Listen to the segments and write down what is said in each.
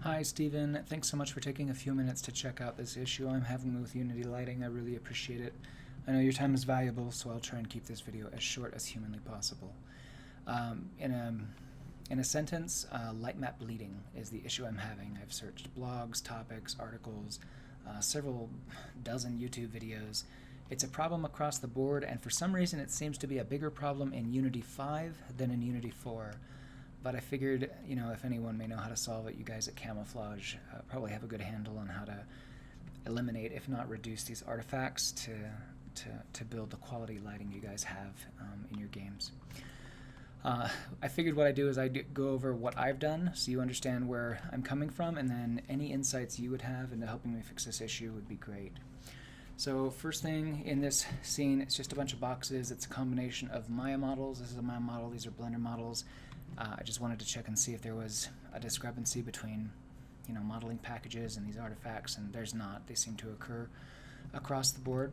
Hi Stephen, thanks so much for taking a few minutes to check out this issue I'm having with Unity Lighting. I really appreciate it. I know your time is valuable, so I'll try and keep this video as short as humanly possible. In a sentence, lightmap bleeding is the issue I'm having. I've searched blogs, topics, articles, several dozen YouTube videos. It's a problem across the board, and for some reason it seems to be a bigger problem in Unity 5 than in Unity 4. But I figured, if anyone may know how to solve it, you guys at Camouflage probably have a good handle on how to eliminate, if not reduce, these artifacts to build the quality lighting you guys have in your games. I figured what I do is I go over what I've done so you understand where I'm coming from, and then any insights you would have into helping me fix this issue would be great. So first thing in this scene, it's just a bunch of boxes. It's a combination of Maya models. This is a Maya model. These are Blender models. I just wanted to check and see if there was a discrepancy between, modeling packages and these artifacts, and there's not. They seem to occur across the board.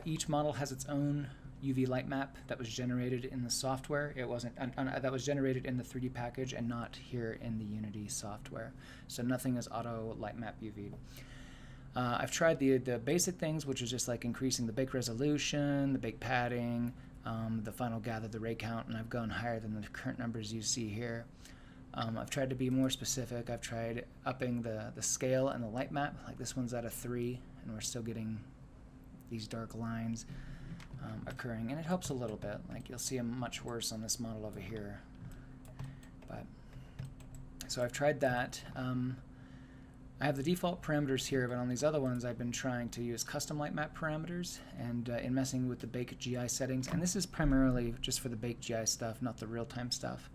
Each model has its own UV light map that was generated in the software. It wasn't that was generated in the 3D package and not here in the Unity software. So nothing is auto light map UV. I've tried the basic things, which is just like increasing the bake resolution, the bake padding, the final gather, the ray count, and I've gone higher than the current numbers you see here. I've tried to be more specific. I've tried upping the scale and the light map. Like this one's at a 3, and we're still getting these dark lines occurring, and it helps a little bit. Like you'll see them much worse on this model over here. So I've tried that. I have the default parameters here, but on these other ones I've been trying to use custom light map parameters, and in messing with the bake GI settings, and this is primarily just for the bake GI stuff, not the real-time stuff.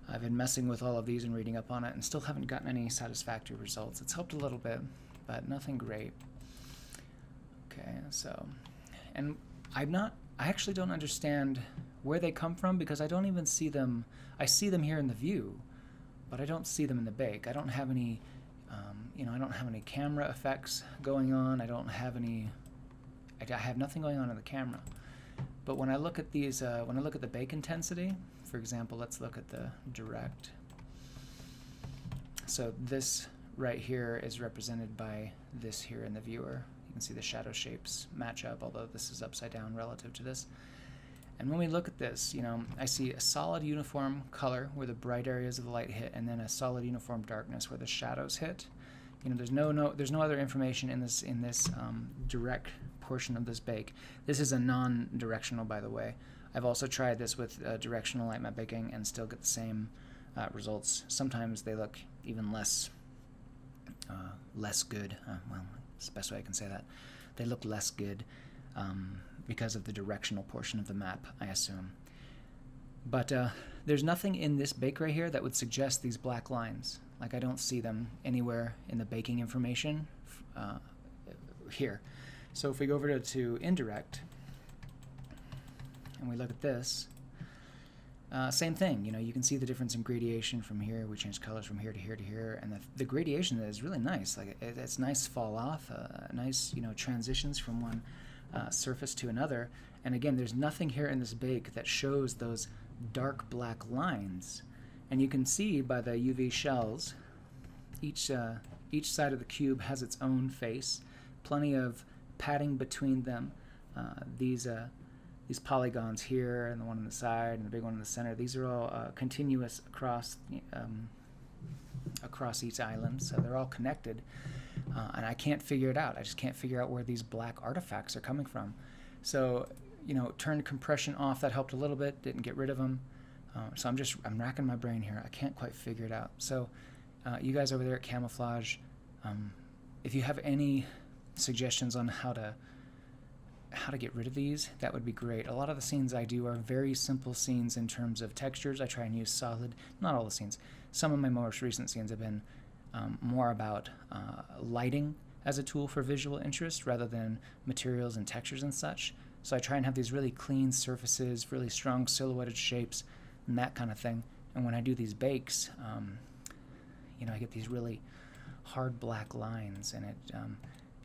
I've been messing with all of these and reading up on it and still haven't gotten any satisfactory results. It's helped a little bit, but nothing great. Okay, so, and I actually don't understand where they come from, because I don't even see them. I see them here in the view, but I don't see them in the bake. I don't have any I don't have any camera effects going on. I don't have any, I have nothing going on in the camera. But when I look at these, when I look at the bake intensity, for example, let's look at the direct. So this right here is represented by this here in the viewer. You can see the shadow shapes match up, although this is upside down relative to this. And when we look at this, I see a solid uniform color where the bright areas of the light hit, and then a solid uniform darkness where the shadows hit. There's no other information in this direct portion of this bake. This is a non-directional, by the way. I've also tried this with directional light map baking and still get the same results. Sometimes they look even less good. Well, it's the best way I can say that. They look less good because of the directional portion of the map, I assume. But there's nothing in this bake right here that would suggest these black lines. Like, I don't see them anywhere in the baking information here. So if we go over to indirect and we look at this, same thing. You can see the difference in gradation from here. We change colors from here to here to here, and the gradation is really nice. Like it's nice fall off, nice transitions from one surface to another. And again, there's nothing here in this bake that shows those dark black lines. And you can see by the UV shells, each side of the cube has its own face, plenty of padding between them. These polygons here, and the one on the side, and the big one in the center, these are all continuous across each island, so they're all connected. And I can't figure it out. I just can't figure out where these black artifacts are coming from. So, turned compression off. That helped a little bit. Didn't get rid of them. So I'm racking my brain here. I can't quite figure it out. So you guys over there at Camouflage, if you have any suggestions on how to get rid of these, that would be great. A lot of the scenes I do are very simple scenes in terms of textures. I try and use solid. Not all the scenes. Some of my most recent scenes have been more about lighting as a tool for visual interest rather than materials and textures and such. So I try and have these really clean surfaces, really strong silhouetted shapes, and that kind of thing. And when I do these bakes, I get these really hard black lines, and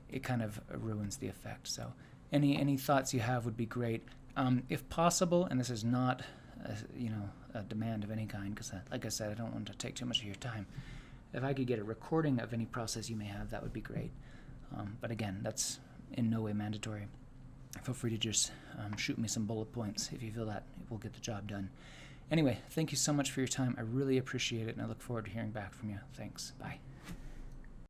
it kind of ruins the effect. So any thoughts you have would be great. If possible, and this is not a demand of any kind, because, like I said, I don't want to take too much of your time. If I could get a recording of any process you may have, that would be great. But again, that's in no way mandatory. Feel free to just shoot me some bullet points if you feel that it will get the job done. Anyway, thank you so much for your time. I really appreciate it, and I look forward to hearing back from you. Thanks. Bye.